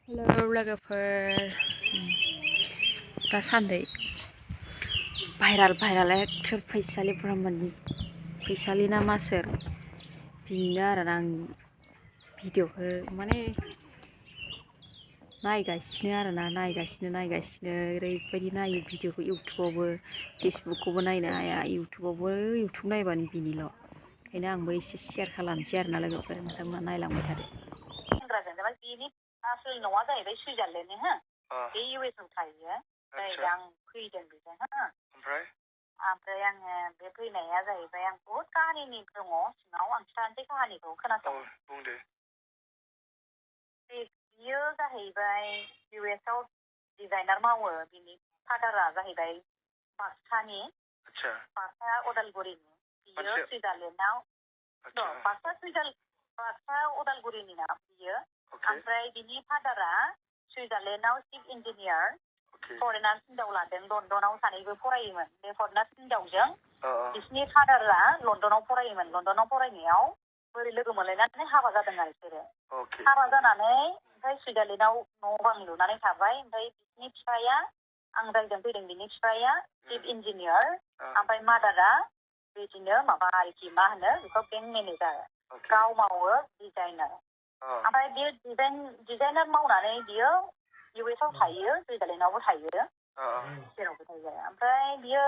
Hello लोगोफोर दासान्दै viral एखे फैसालि ब्रह्मनि फैसालि ना मा सोर बिनो आरोना आं भिडिअ'खौ माने नायगासिनो ओरैबायदि नायो भिडिअ'खौ इउटुबावबो फेसबुकखौबो नायनो हाया इउटुब नायबानो बिनिल' ओंखायनो आंबो एसे शेयार खालामनोसै आरोना लोगोफोर नोंथांमोना नायलांबाय थादो। बेनि आसोल न'आ जाहैबाय सुइजारलेण्डनि हो बे इउ.एस.आव थायो ओमफ्राय आं फैदों बेजों हो ओमफ्राय आङो बे फैनाया जाहैबाय आं बहुद काहानिनि दङ सिङाव आं खिथानोसै काहानिखौ खोनासं। बुंदो। बियो जाहैबाय इउ.एस.आव डिजाइनार मावो बिनि फादारा जाहैबाय बाक्सानि बाक्सा उदालगुरिनि बियो सुइजारलेण्डआव बाक्सा उदालगुरिनि ना बियो ओमफ्राय बिनि फादारा सुइजारलेण्डआव चिफ इन्जिनियार फरेनार्स हिनजाव लादों लण्डनाव सानैबो फरायोमोन बे फरेनार्स हिनजावजों बिसिनि फादारा लण्डनाव फरायोमोन लण्डनाव फरायनायाव बोरै लोगो मोनलायनानै हाबा जादों आरो बिसोरो हाबा जानानै ओमफ्राय सुइजारलेण्डआव न' बां लुनानै थाबाय ओमफ्राय बिसिनि बिफाया आं जायजों फैदों बिनि बिफाया चिफ इन्जिनियार ओमफ्राय मादारा बिदिनो माबा आरोखि मा होनो बेखौ बेंक मेनेजार गाव मावो डिजाइनार ओमफ्राय बे डिजाइनार मावनानै बियो इउ.एस.आव थायो सुइजारलेण्डआवबो थायो जेरावबो थायो ओमफ्राय बियो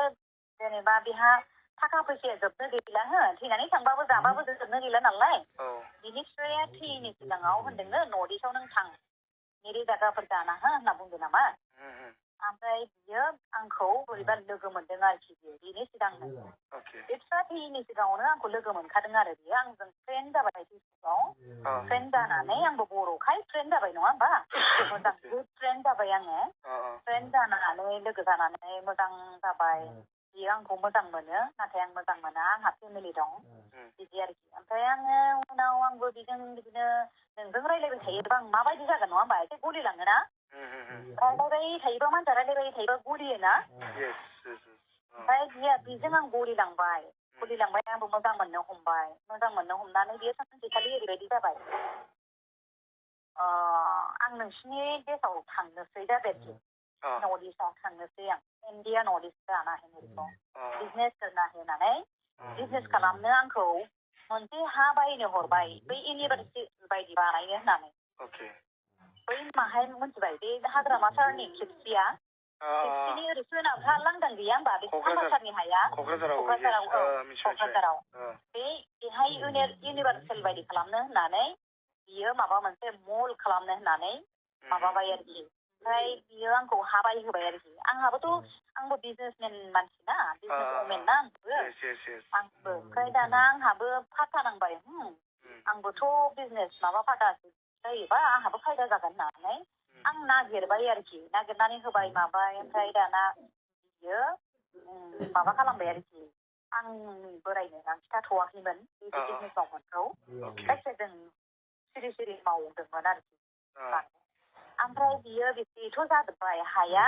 जेनेबा बेहा थाखा फैसाया जोबनो गैला हो थैनानै थांबाबो जाबाबो जोबनो गैला नालाय बिनि बिफाया थैयैनि सिगाङाव होनदोंनो नर्थ इस्टआव नों थां मेरे जायगाफोर जाना हो होनना बुंदों नामा ओमफ्राय बियो आंखौ बोरैबा लोगो मोनदों आरोखि बिनि सिगांनो बे फिसा थैयैनि सिगाङावनो आंखौ लोगो मोनखादों आरो बियो आंजों फ्रेन्ड जाबाय फेसबुकआव फ्रेन्ड जानानै आंबो बर'खाय फ्रेन्ड जाबाय नङा होमबा मोजां गुड फ्रेन्ड जाबाय आङो फ्रेन्ड जानानै लोगो जानानै मोजां जाबाय बियो आंखौ मोजां मोनो नाथाय आं मोजां मोना आंहा फेमिलि दं बिदि आरोखि ओमफ्राय आङो उनाव आंबो बिजों बिदिनो नोंजों रायज्लायबाय थायोबा आं माबायदि जागोन नङा होमबा एसे गलिलाङोना रायज्लायबाय थायोबा मानसिया रायज्लायबाय थायोबा गलियोना ओमफ्राय बेजों आं गलिलांबाय आंबो मोजां मोननो हमनानै बियो सानसेखालि ओरैबायदि जाबाय आं नोंसिनि देशआव थांनोसै जाबाय नर्थ इस्टआव थांनोसै आं इण्डिया नर्थ इस्ट जाना हैनो बिजनेस करना होनानै बिजनेस खालामनो आंखौ मोनसे हा बायनो हरबाय बै इउनिभार्सिटि बायदि बानायनो होननानै बै माहाय मिथिबाय बे हाग्रामा सारनि खेबसेया खेबसेनि ओरै सोनाबहा लांदां गैया होमबा बे सामथासारनि हाया क'क्राझाराव बेहाय इउनिभार्सिटि बायदि खालामनो होननानै बियो माबा मोनसे मल खालामनो होननानै माबाबाय आरोखि ओमफ्राय बियो आंखौ हा बायहोबाय आरोखि आंबो बिजनेसमेन मानसि ना बिजनेस वमेन ना आंबो ओमफ्राय दाना आंहाबो फाथा नांबाय आंबोथ' बिजनेस माबा फाथा जायोबा आंहाबो फायदा जागोन होननानै आं नागिरबाय आरोखि नागिरनानै होबाय माबाय ओमफ्राय दाना बियो माबा खालामबाय आरोखि आंनि बोरायनो आं खिथाथ'वाखैमोन बे बिजनेस मावगोनखौ जायखिया जों सिरि मावदोंमोन आरोखि ओमफ्राय बियो बेथ' जाजोब्बाय हाया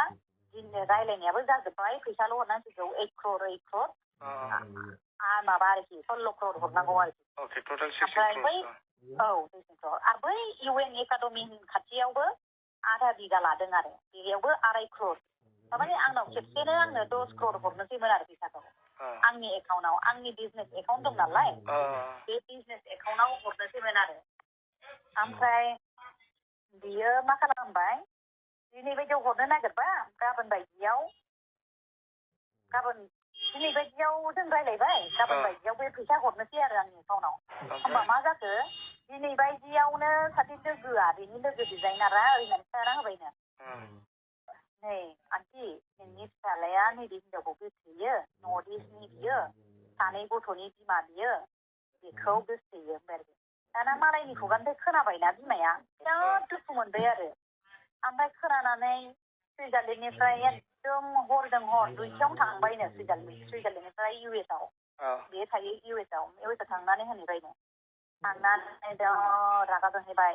रायलायनायाबो जाजोब्बाय फैसाल' हरनांसिगौ 8 crore माबा आरोखि 16 crore हरनांगौ आरोखि ओमफ्राय बै 16 crore आरो बै UN एकाडेमि खाथियावबो आधा बिगा लादों आरो बेयावबो 2.5 crore थारमाने आंनाव खेबसेनो आंनो 10 crore हरनोसैमोन आरो फैसाखौ आंनि एकाउन्टाव आंनि बिजनेस एकाउन्ट दं नालाय बे बिजनेस एकाउन्टाव हरनोसैमोन आरो ओमफ्राय बियो मा खालामबाय दिनै बायदियाव हरनो नागिरबा गाबोन दिनै बायदियाव जों रायज्लायबाय गाबोन बायदियाव बे फैसा हरनोसै आरो आंनि एकाउन्टाव होमबा मा जाखो दिनै बायदियावनो सासे लोगोआ बेनि लोगो डिजाइनारा ओरैनो खिन्थाना होबायनो नै आन्टि नोंनि फिसाज्लाया नैबे हिनजावखौ गोसोथोयो नर्थ इस्टनि बियो 2 गथ'नि बिमा बियो बेखौ गोसोथोयो ओमफ्राय दाना मालायनि खुगानिफ्राय खोनाबायना बिमाया बिराद दुखु मोनबाय आरो ओमफ्राय खोनानानै सुइजारलेण्डनिफ्राय एकदम हरजों हर 2थायावनो थांबायनो सुइजारलेण्डनिफ्राय इउ.एस.आव बे थायो इउ.एस.आव थांनानै होनहैबायनो थांनानै रागा जोंहैबाय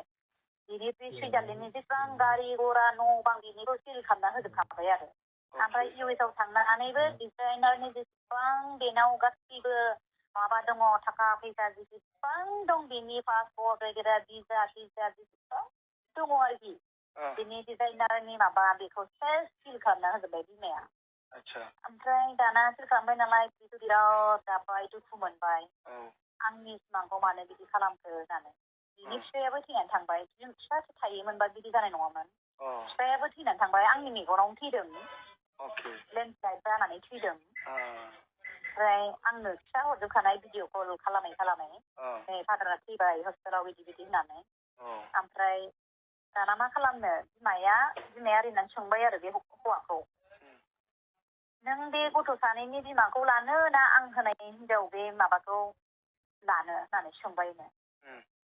बिनिफ्राय सुइजारलेण्डनि जेसेबां गारि घरा न' बां बिनिखौ सिल खालामना होजोबखाबाय आरो ओमफ्राय इउ.एस.आव थांनानैबो डिजाइनारनि जेसेबां बेनाव गासैबो माबा दङ थाखा फैसा जेसेबां दं बेनि पासपर्ट वगैरह भिजा जेसेबां दङ आरोखि बिनि डिजाइनारनि माबा बेखौ सेल्फ फिल खालामना होजोब्बाय बिमाया ओमफ्राय दाना फिल खालामबाय नालाय बिखौ बिराद गाबबाय दुखु मोनबाय आंनि सिमांखौ मानो बिदि खालामखो होननानै बिनि फिफायाबो थैनानै थांबाय जों फिसासो थायोमोनबा बिदि जानाय नङामोन फिफायाबो थैनानै थांबाय आंनि मेगनावनो थैदों लेन्डस्लाइड जानानै थैदों ओमफ्राय आंनो खिथा हरजोबखानाय भिडिअ कल खालामै नै फादारा थैबाय हस्पिटालाव बिदि होननानै ओमफ्राय दाना मा खालामनो बिमाया ओरैनानै सोंबाय आरो बे हौवाखौ नों बे गथ' सानैनि बिमाखौ लानो ना आं होनाय हिनजाव बे माबाखौ लानो होननानै सोंबायनो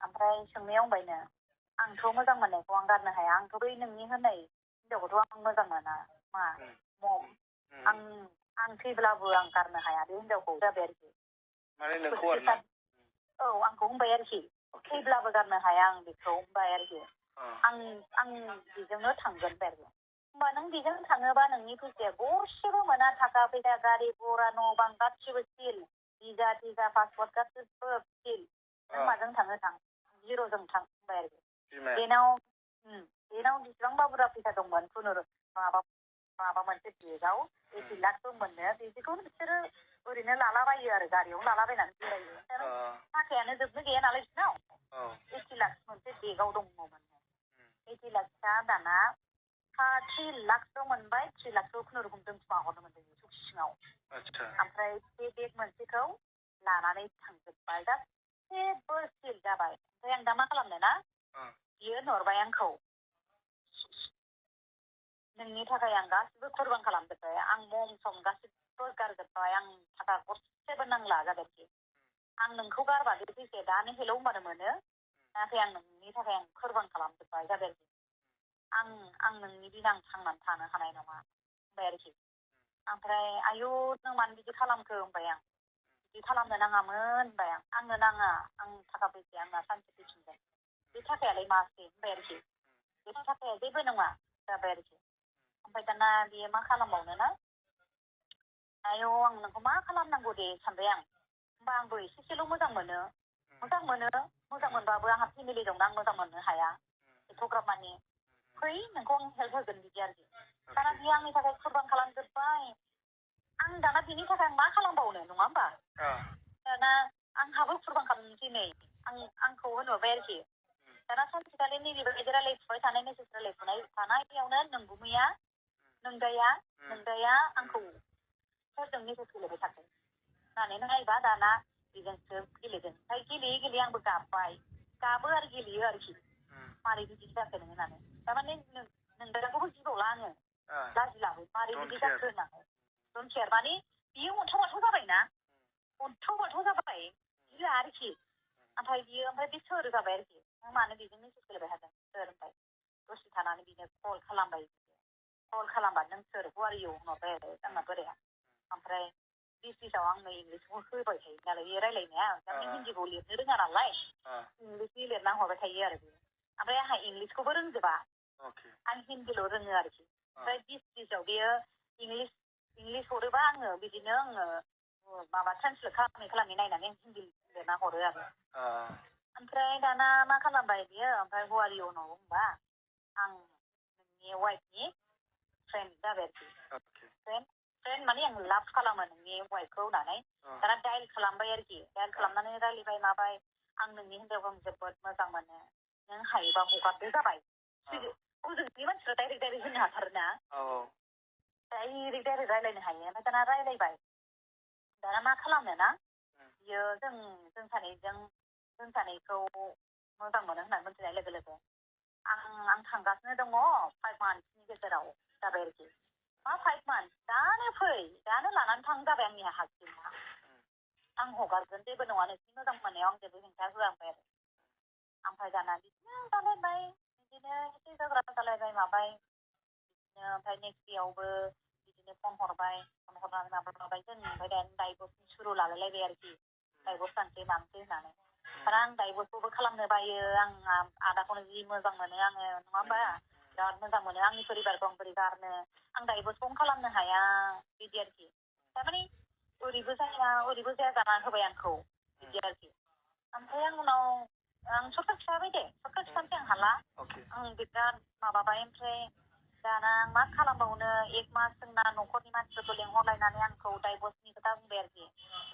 ओमफ्राय सोंनायाव बुंबायनो आंथ' मोजां मोननायखौ आं गारनो हाया आंथ' बै नोंनि होननाय हिनजावखौथ' आं मोजां मोना मा मम आं थैब्लाबो आं गारनो हाया बे हिनजावखौ जाबाय आरोखि माने नोंखौ आरोना औ आंखौ बुंबाय आरोखि थैब्लाबो गारनो हाया आं बेखौ बुंबाय आरोखि आं बेजोंनो थांगोन बाय आरोखि होमबा नों बेजों थाङोबा नोंनि फैसाया गरसेबो मोना थाखा फैसा गारि घरा न' बां गासिबो सिल भिजा टिजा पासपर्ट गासिबो सिल नों माजों थाङो थां जिर'जों थां होनबाय आरोखि बेनाव बेसेबांबा बुरजा फैसा दंमोन माबा मोनसे बेगाव 80 लाख दंमोननो बिदिखौ बिसोरो ओरैनो लालाबायो आरो गारियावनो लालाबायनानै बेरायो थाखायानो जोबनो गैया नालाय बिसोरनाव 80 लाख मोनसे बेगाव दङमोन 80 लाखआ दाना 3 लाखल' मोनबाय 3 लाखखौ खुनुरुखुम दोनखुमा हरनो मोनदों सौखि सिङाव ओमफ्राय बे बेग मोनसेखौ लानानै थांजोब्बाय गासैबो सिल जाबाय ओमफ्राय आं दा मा खालामनो ना बियो हरबाय आंखौ नोंनि थाखाय आं गासिबो कुरबान खालामजोब्बाय आं मम सम गासिबो गारजोब्बाय आं थाखा गरसेबो नांला जाबाय आं नोंखौ गारबा बे फैसाया दानो हेलौ होनबानो मोनो नाथाय आं नोंनि थाखाय आं कुरबान खालामजोब्बाय जाबाय आं नोंनि दिन आं थांनानै थानो हानाय नङा होनबाय आरोखि ओमफ्राय आयौ नों मानो बिदि खालामखो होनबाय आं बिदि खालामनो नाङामोन होनबाय आंनो नाङा आं थाखा फैसाया आंना सानसे फैफिनगोन बे थाखायालाय मासै होनबाय आरोखि बे थाखाया जेबो नङा जाबाय आरोखि ओमफ्राय दाना बियो मा खालामबावनो ना आयौ आं नोंखौ मा खालामनांगौ दे सानबाय आं होमबा आंबो एसेल' मोजां मोनबाबो आंहा फेमिलि दंना आं मोजां मोननो हाया एथ'ग्राब माने फै नोंखौ आं हेल्प होगोन बिदि आरोखि दाना बियो आंनि थाखाय कुरबान खालामजोब्बाय आं दाना बिनि थाखाय मा खालामबावनो नङा होमबा दाना आंहाबो कुरबान खालामनोसै नै आंखौ होनहरबाय आरोखि दाना सानसेखालि नैबेबायदि रायलायफुबाय थानाय मेसेज रायलायफुनाय थानायावनो नोंदाया आंखौ सोरजों मेसेज गेलेबाय थाखो होननानै नायबा दाना बेजोंसो गेलेदों ओमफ्राय गेलेयै आंबो गाबो आरो गेलेयो आरोखि मारै बिदि जाखो नों होननानै थारमाने नोंदाखौबो गिबावला आङो लाजिलाबो मारै बिदि जाखो होननानै डन्ट केयार माने बियो अन्थाव बाथाव जाबायना गिला आरोखि ओमफ्राय बे सोर जाबाय आरोखि नों मानो बेजों मेसेज गेलेबाय थादों सोर ओमफ्राय दसे थानानै बिनो कल खालामबा नों सोर गुवारियाव होनहरबाय आरो आंना बोराया ओमफ्राय डिसिसाव आंनो इंलिसखौ होबाय थायो नालाय बे रायलायनाया ओमफ्राय हिन्दीखौ लिरनो रोङा नालाय इंलिसनि लिरना हरबाय थायो आरो बे ओमफ्राय आंहा इंलिसखौबो रोंजोबा आं हिन्दील' रोङो आरोखि ओमफ्राय डिसिसाव बेयो इंलिस हरोबा आङो बिदिनो माबा ट्रान्सलेट खालामै नायनानै हिन्दी लिरना हरो आरो ओमफ्राय दाना मा खालामबाय बियो ओमफ्राय गुवारियाव उनाव होनबा आं नोंनि वाइफनि फ्रेन्ड जाबाय आरोखि फ्रेन्ड माने आं लाभ खालामो नोंनि वाइफखौ होननानै दाना डाइल खालामबाय आरोखि डाइल खालामनानै रायलायबाय माबाय आं नोंनि हिनजावखौ जोबोद मोजां मोनो नों हायोबा हगारदो जाबाय हजोंनि मानसिफ्रा डाइरेक्ट होनो हाथारोना डाइरेक्ट रायलायनो हायो ओमफ्राय दाना रायलायबाय दाना मा खालामनो ना बियो जों सानैखौ मोजां मोनो होननानै मिथिनाय लोगो लोगो आं थांगासिनो दङ 5 मान्थसनि गेजेराव जाबाय आरोखि मा 5 मान्थस दानो लानानै थां जाबाय आंनि हासबेन्डआ आं हगारगोन जेबो नङा नोंसिनि मोजां मोननायाव आं जेबो हेंथा होआंबाय आरो ओमफ्राय दाना बिदिनो जालायबाय बिदिनो एसे झगड़ा जालायबाय माबाय बिदिनो ओमफ्राय नेक्स्ट देआवबो बिदिनो फन हरनानै माबाबाय जों ओमफ्राय डाइभर्सनि सुरु लालायलायबाय आरोखि डाइभर्स जानोसै मानोसै होननानै आरो आं डाइभर्सखौबो खालामनो बायो आं आदाखौनो जि मोजां मोनो आङो नङा होमबा बिराद मोजां मोनो आंनि परिबारखौ आं बोरै गारनो आं डाइभर्सखौनो खालामनो हाया बिदि आरोखि थारमाने ओरैबो जाया जाना होबाय आंखौ बिदि आरोखि ओमफ्राय आं उनाव आं सर्टकाट खिथाबाय दे सर्टकाट खिथानोसै आं हाला आं बिराद माबाबाय ओमफ्राय दाना आं मा खालामबावनो एक मास जोंना न'खरनि मानसिफोरखौ लेंहरलायनानै आंखौ डाइभर्सनि खोथा बुंबाय आरोखि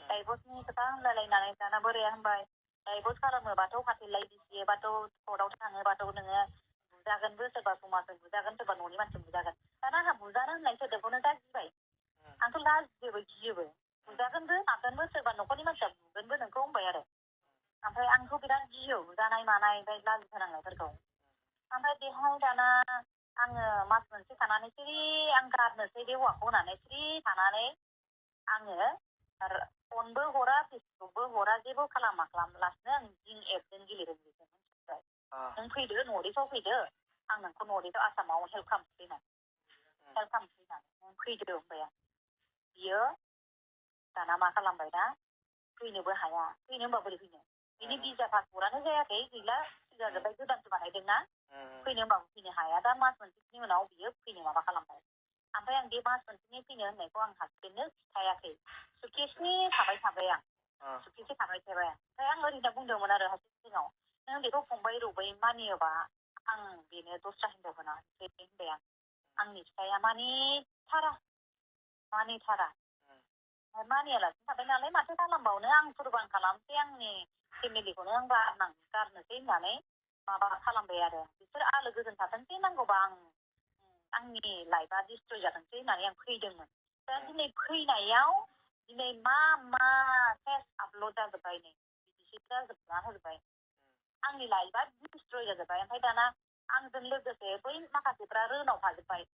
डाइभर्सनि खोथा होनलायलायनानै दाना बोराया होनबाय डाइभर्स खालामो बाथौ फाथैलाय बिसियो बाथौ कर्टआव थाङो बाथौ नोङो बुजागोनबो सोरबा समाजजों बुजागोन सोरबा न'नि मानसिजों बुजागोन दाना आंहा बुजानो होननाय सोदोबखौनो दा गिबाय आंथ' लाजियोबो गियोबो बुजागोनबो मागोनबो सोरबा न'खरनि मानसिया बुगोनबो नोंखौ होनबाय आरो ओमफ्राय आंथ' बिराद गियो बुजानाय मानाय ओमफ्राय लाजि फोनांनायफोरखौ ओमफ्राय बेहाय दाना आङो मास मोनसे थानानै सिरि आं गारनोसै बे हौवाखौ होननानै सिरि थानानै आङो फनबो हरा फेसबुकबो हरा जेबो खालामालासिनो आं जिं एपजों गेलेदों बेजों मिथिबाय नों फैदो नर्थ इस्टआव फैदो आं नोंखौ नर्थ इस्टआव आसामाव हेल्प खालामसै होननानै नों फैदो होनबाय आं बियो दाना मा खालामबाय दा फैनोबो हाया फैनो होनबा बोरै फैनो बिनि भिजा पासपर्टआनो जायाखै गैला जाजोब्बाय गोदानसो बानायदोंना फैनो होनबाबो फैनो हाया दा मास मोनसेनि उनाव बियो फैनो माबा खालामबाय ओमफ्राय आं बे मास मोनसेनि फैनो होननायखौ आं हासबेन्डनो खिथायाखै सुकेसनि थाबाय आं सुकेसनि थाबाय ओमफ्राय आं ओरैनो बुंदोंमोन आरो हासबेन्ड सिगाङाव नों बेखौ फंबाय रबै मानियोबा आं बेनो दस्रा हिनजाव होना होनबाय आं आंनि फिसाया मानिथारा मानियालासिनो थाबाय नालाय माथो खालामबावनो आं कुरबान खालामसै आंनि फेमिलिखौनो आं गारनोसै होननानै माबा खालामबाय आरो बिसोर आलो गोजोन थाथोंसै नांगौबा आंनि लाइफआ डिस्ट्रय जाथोंसै होननानै आं फैदोंमोन दा दिनै फैनायाव दिनै मा सेस आपल'ड जाजोब्बाय नै बिदिसो जाजोबना होजोब्बाय आंनि लाइफआ डिस्ट्रय जाजोब्बाय ओमफ्राय दाना आंजों लोगोसे बै माखासेफ्रा रोनाव थाजोब्बाय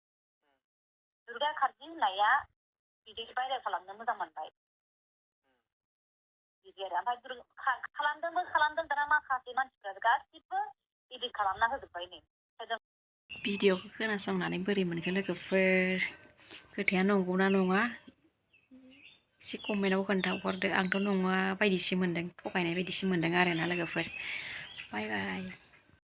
दुर्गा खारजि होननाया बिदि भाइरेल खालामनो मोजां मोनबाय बिदि आरो ओमफ्राय खालामदों दाना माखासे मानसिफ्रा गासिबो इदिट खालामना होजोब्बाय नै भिडिअखौ खोनासंनानै बोरै मोनखो लोगोफोर खोथाया नंगौना नङा एसे कमेन्टआव खोन्थाहरदो आंथ' नङा बायदिसो मोन्दों थगायनाय बायदिसो मोन्दों आरोना लोगोफोर बाय बाय